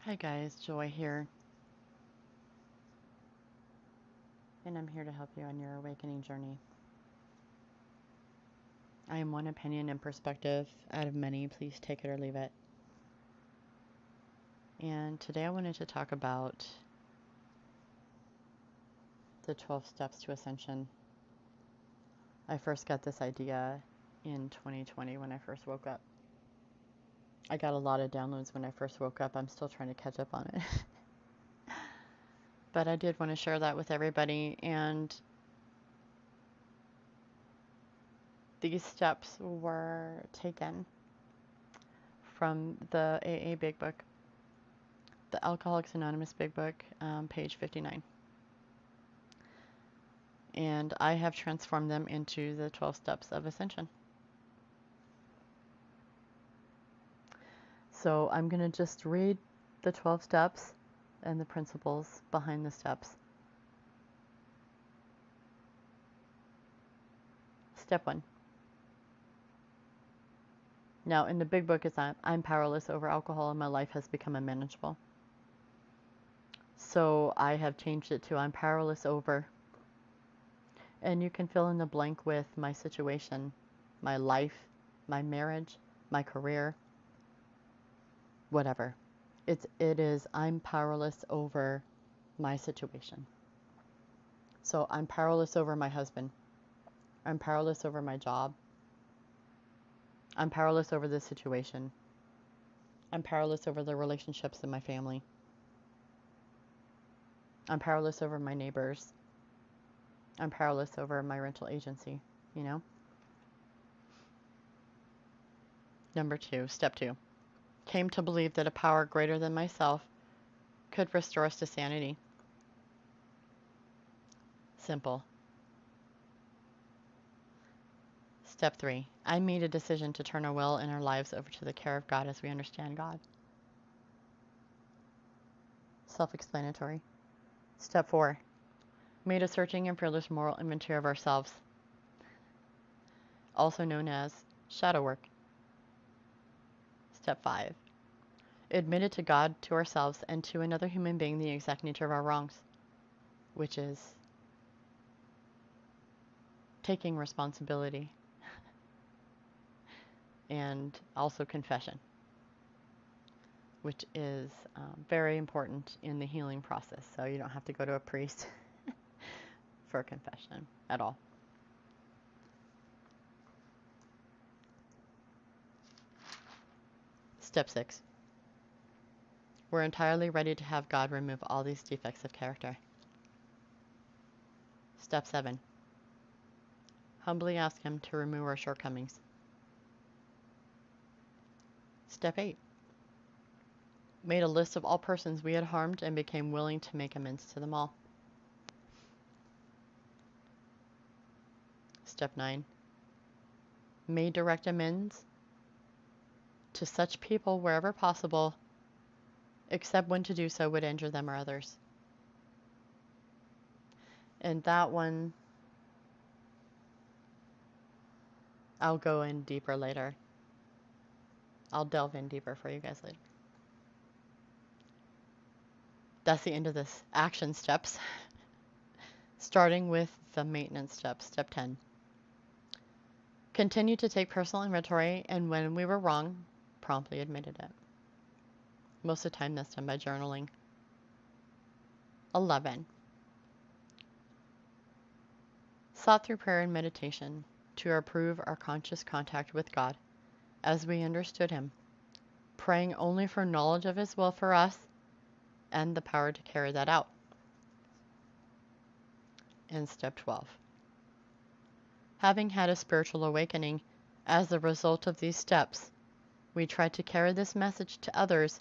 Hi guys, Joy here, and I'm here to help you on your awakening journey. I am one opinion and perspective out of many. Please take it or leave it. And today I wanted to talk about the 12 steps to Ascension. I first got this idea in 2020 when I first woke up. I got a lot of downloads when I first woke up. I'm still trying to catch up on it. But I did want to share that with everybody, and these steps were taken from the AA Big Book, the Alcoholics Anonymous Big Book, page 59. And I have transformed them into the 12 steps of Ascension. So I'm going to just read the 12 steps and the principles behind the steps. Step 1. Now, in the Big Book, it's I'm powerless over alcohol and my life has become unmanageable. So I have changed it to I'm powerless over. And you can fill in the blank with my situation, my life, my marriage, my career, whatever. It is I'm powerless over my situation. So I'm powerless over my husband. I'm powerless over my job. I'm powerless over this situation. I'm powerless over the relationships in my family. I'm powerless over my neighbors. I'm powerless over my rental agency, you know? Number 2, step 2. Came to believe that a power greater than myself could restore us to sanity. Simple. Step 3. I made a decision to turn our will and our lives over to the care of God as we understand God. Self-explanatory. Step 4. Made a searching and fearless moral inventory of ourselves, also known as shadow work. Step 5. Admitted to God, to ourselves, and to another human being the exact nature of our wrongs, which is taking responsibility and also confession, which is very important in the healing process. So you don't have to go to a priest for a confession at all. Step 6. We're entirely ready to have God remove all these defects of character. Step 7. Humbly ask Him to remove our shortcomings. Step 8. Made a list of all persons we had harmed and became willing to make amends to them all. Step 9. Made direct amends to such people wherever possible, except when to do so would injure them or others. And that one, I'll go in deeper later. I'll delve in deeper for you guys later. That's the end of this action steps. Starting with the maintenance steps. Step 10. Continue to take personal inventory, and when we were wrong, promptly admitted it. Most of the time that's done by journaling. 11. Sought through prayer and meditation to improve our conscious contact with God as we understood Him, praying only for knowledge of His will for us and the power to carry that out. And step 12. Having had a spiritual awakening as a result of these steps, we try to carry this message to others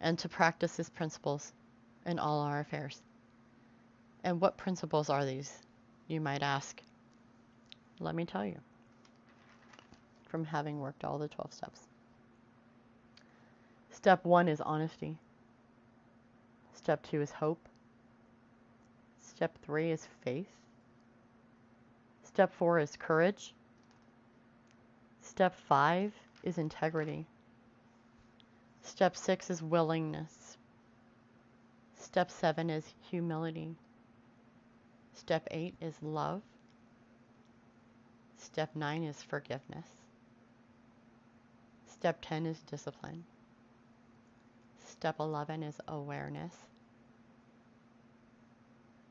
and to practice these principles in all our affairs. And what principles are these, you might ask? Let me tell you, from having worked all the 12 steps. Step 1 is honesty. Step 2 is hope. Step 3 is faith. Step 4 is courage. Step 5 is integrity. Step 6 is willingness. Step 7 is humility. Step 8 is love. Step 9 is forgiveness. Step 10 is discipline. Step 11 is awareness.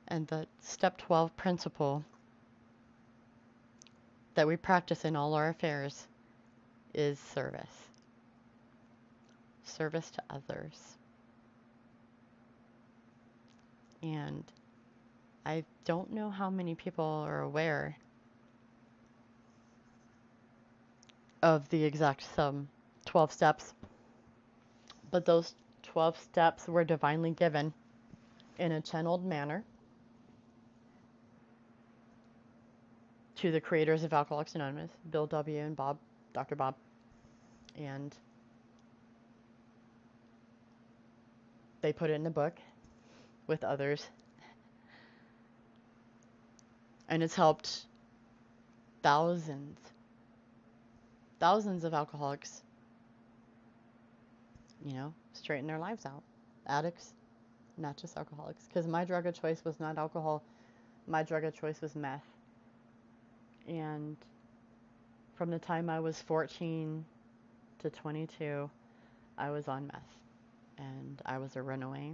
And the step 12 principle that we practice in all our affairs is service. Service to others. And I don't know how many people are aware of the exact 12 steps, but those 12 steps were divinely given in a channeled manner to the creators of Alcoholics Anonymous, Bill W. and Bob, Dr. Bob, and they put it in a book with others, and it's helped thousands of alcoholics, straighten their lives out. Addicts, not just alcoholics, because my drug of choice was not alcohol. My drug of choice was meth. And from the time I was 14 to 22, I was on meth. And I was a runaway.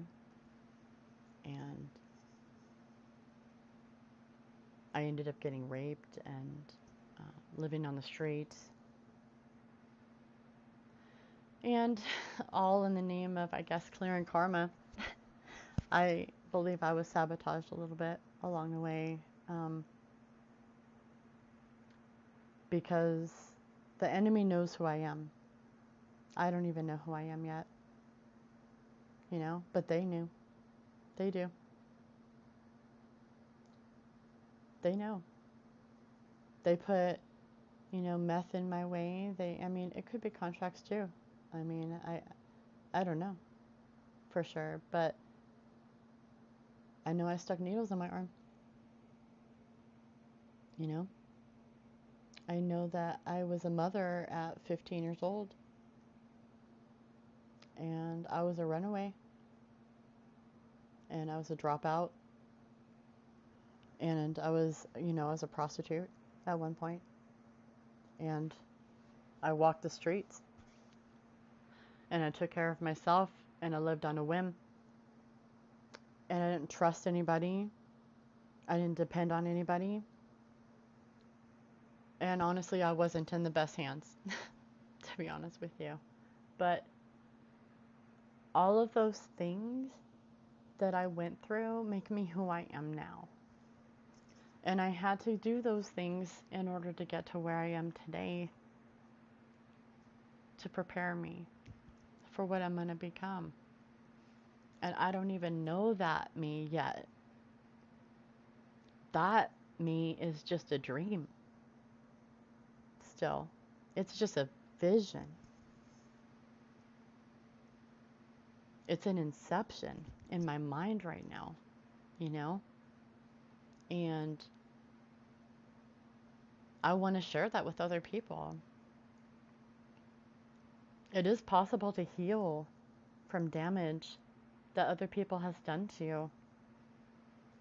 And I ended up getting raped and living on the streets. And all in the name of, I guess, clearing karma. I believe I was sabotaged a little bit along the way. Because the enemy knows who I am. I don't even know who I am yet. But they knew. They do. They know. They put, meth in my way. It could be contracts too. I don't know for sure, but I know I stuck needles in my arm. I know that I was a mother at 15 years old, and I was a runaway, and I was a dropout, and I was, I was a prostitute at one point, and I walked the streets, and I took care of myself, and I lived on a whim, and I didn't trust anybody. I didn't depend on anybody. And honestly, I wasn't in the best hands, to be honest with you. But all of those things that I went through make me who I am now. And I had to do those things in order to get to where I am today, to prepare me for what I'm going to become. And I don't even know that me yet. That me is just a dream. Still, it's just a vision. It's an inception in my mind right now, and I want to share that with other people. It is possible to heal from damage that other people has done to you.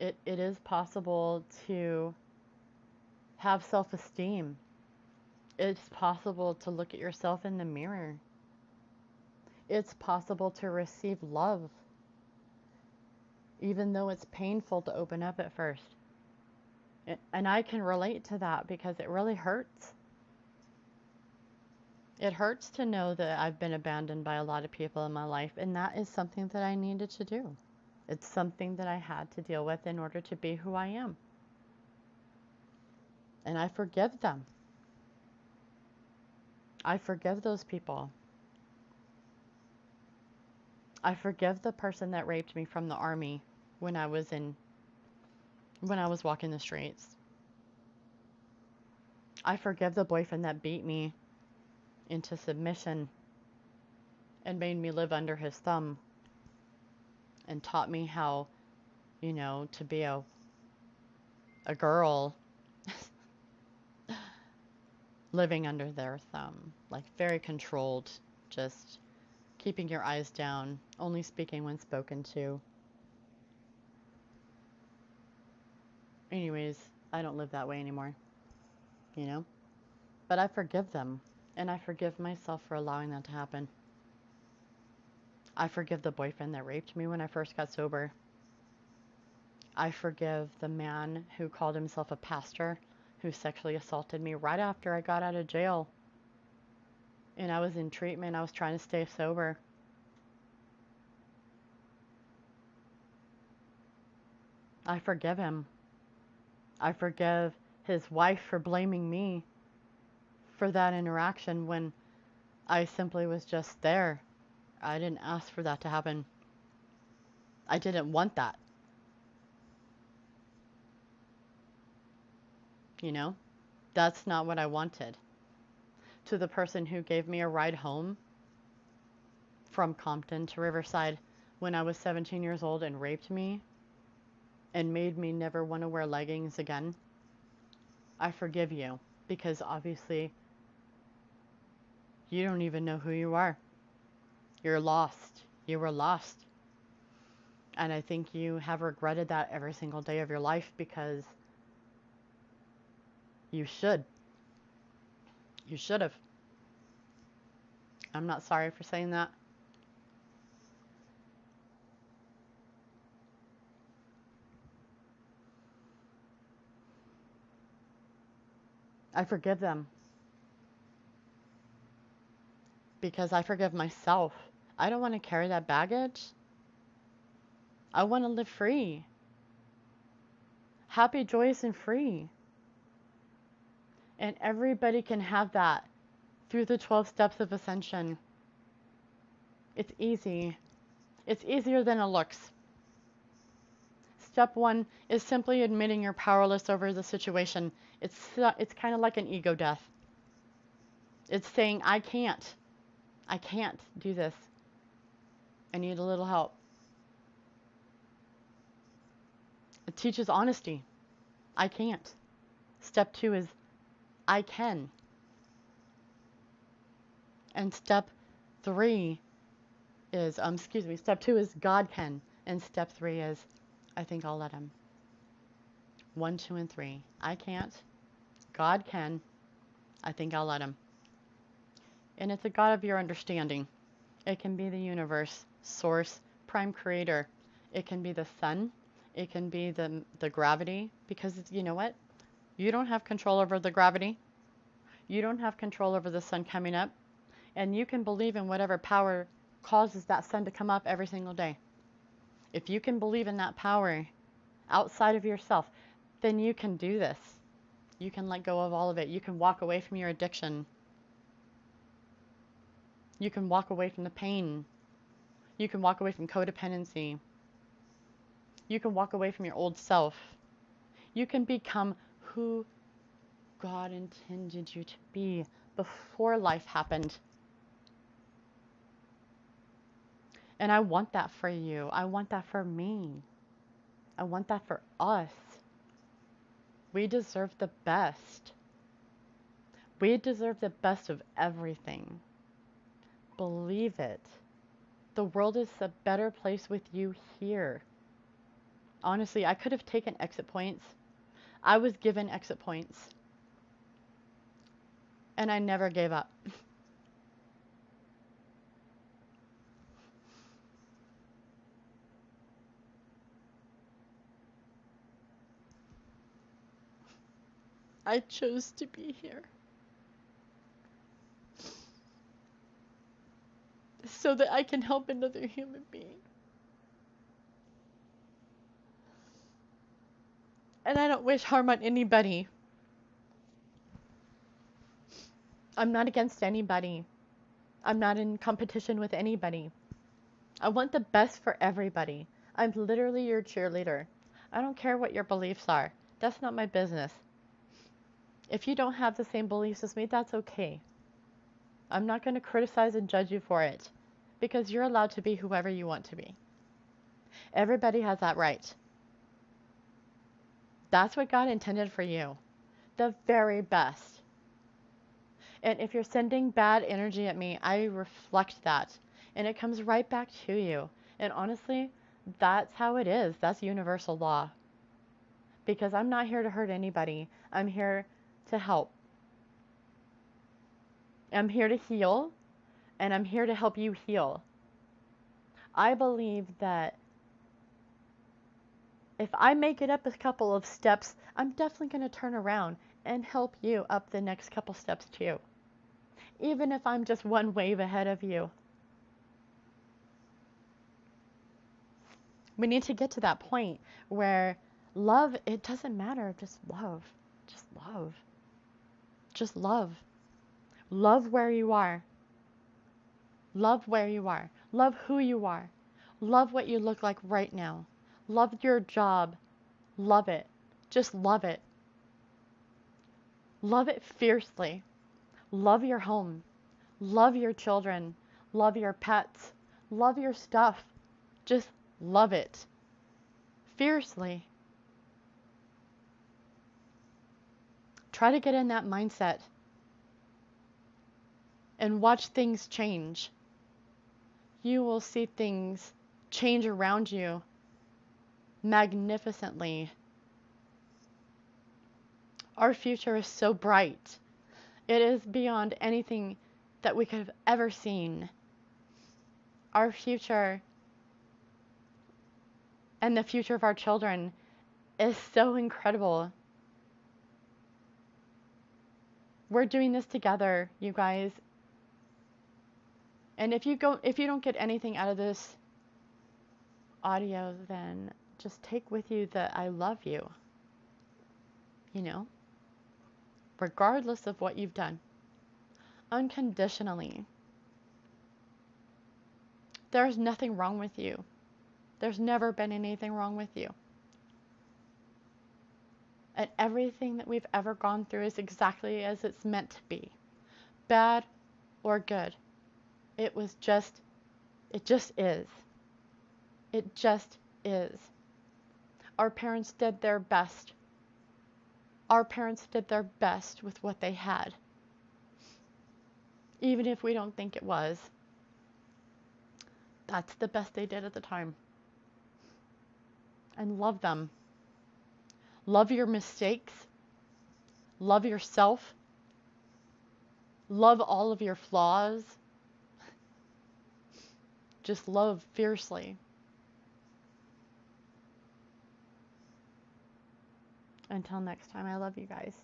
It is possible to have self-esteem. It's possible to look at yourself in the mirror. It's possible to receive love, even though it's painful to open up at first. And I can relate to that because it really hurts. It hurts to know that I've been abandoned by a lot of people in my life, and that is something that I needed to do. It's something that I had to deal with in order to be who I am. And I forgive them. I forgive those people. I forgive the person that raped me from the army when I was walking the streets. I forgive the boyfriend that beat me into submission and made me live under his thumb and taught me how, to be a girl living under their thumb, like very controlled, just keeping your eyes down, only speaking when spoken to. Anyways, I don't live that way anymore, you know? But I forgive them, and I forgive myself for allowing that to happen. I forgive the boyfriend that raped me when I first got sober. I forgive the man who called himself a pastor who sexually assaulted me right after I got out of jail. And I was in treatment. I was trying to stay sober. I forgive him. I forgive his wife for blaming me for that interaction when I simply was just there. I didn't ask for that to happen. I didn't want that. You know? That's not what I wanted. To the person who gave me a ride home from Compton to Riverside when I was 17 years old and raped me and made me never want to wear leggings again, I forgive you, because obviously you don't even know who you are. You're lost. You were lost. And I think you have regretted that every single day of your life, because you should. You should have. I'm not sorry for saying that. I forgive them. Because I forgive myself. I don't want to carry that baggage. I want to live free. Happy, joyous, and free. And everybody can have that through the 12 steps of Ascension. It's easy. It's easier than it looks. Step 1 is simply admitting you're powerless over the situation. It's kind of like an ego death. It's saying, I can't do this. I need a little help. It teaches honesty. I can't. Step 2 is, I can. And step 3 is, step 2 is God can. And step 3 is, I think I'll let him. 1, 2, and 3. I can't. God can. I think I'll let him. And it's a God of your understanding. It can be the universe, source, prime creator. It can be the sun. It can be the gravity. Because you know what? You don't have control over the gravity. You don't have control over the sun coming up. And you can believe in whatever power causes that sun to come up every single day. If you can believe in that power outside of yourself, then you can do this. You can let go of all of it. You can walk away from your addiction. You can walk away from the pain. You can walk away from codependency. You can walk away from your old self. You can become who God intended you to be before life happened. And I want that for you. I want that for me. I want that for us. We deserve the best. We deserve the best of everything. Believe it. The world is a better place with you here. Honestly, I could have taken exit points. I was given exit points. And I never gave up. I chose to be here. So that I can help another human being. And I don't wish harm on anybody. I'm not against anybody. I'm not in competition with anybody. I want the best for everybody. I'm literally your cheerleader. I don't care what your beliefs are. That's not my business. If you don't have the same beliefs as me, that's okay. I'm not going to criticize and judge you for it, because you're allowed to be whoever you want to be. Everybody has that right. That's what God intended for you. The very best. And if you're sending bad energy at me, I reflect that. and it comes right back to you. And honestly, that's how it is. That's universal law. Because I'm not here to hurt anybody. I'm here to help. I'm here to heal, and I'm here to help you heal. I believe that if I make it up a couple of steps, I'm definitely going to turn around and help you up the next couple steps too. Even if I'm just one wave ahead of you. We need to get to that point where love, it doesn't matter, just love. Just love. Just love. Love where you are. Love where you are. Love who you are. Love what you look like right now. Love your job. Love it. Just love it. Love it fiercely. Love your home. Love your children. Love your pets. Love your stuff. Just love it. Fiercely. Try to get in that mindset and watch things change. You will see things change around you magnificently. Our future is so bright. It is beyond anything that we could have ever seen. Our future and the future of our children is so incredible. We're doing this together, you guys. And if you don't get anything out of this audio, then just take with you that I love you. You know? Regardless of what you've done. Unconditionally. There's nothing wrong with you. There's never been anything wrong with you. And everything that we've ever gone through is exactly as it's meant to be. Bad or good. It just is. It just is. Our parents did their best. Our parents did their best with what they had. Even if we don't think it was. That's the best they did at the time. And love them. Love your mistakes. Love yourself. Love all of your flaws. Just love fiercely. Until next time, I love you guys.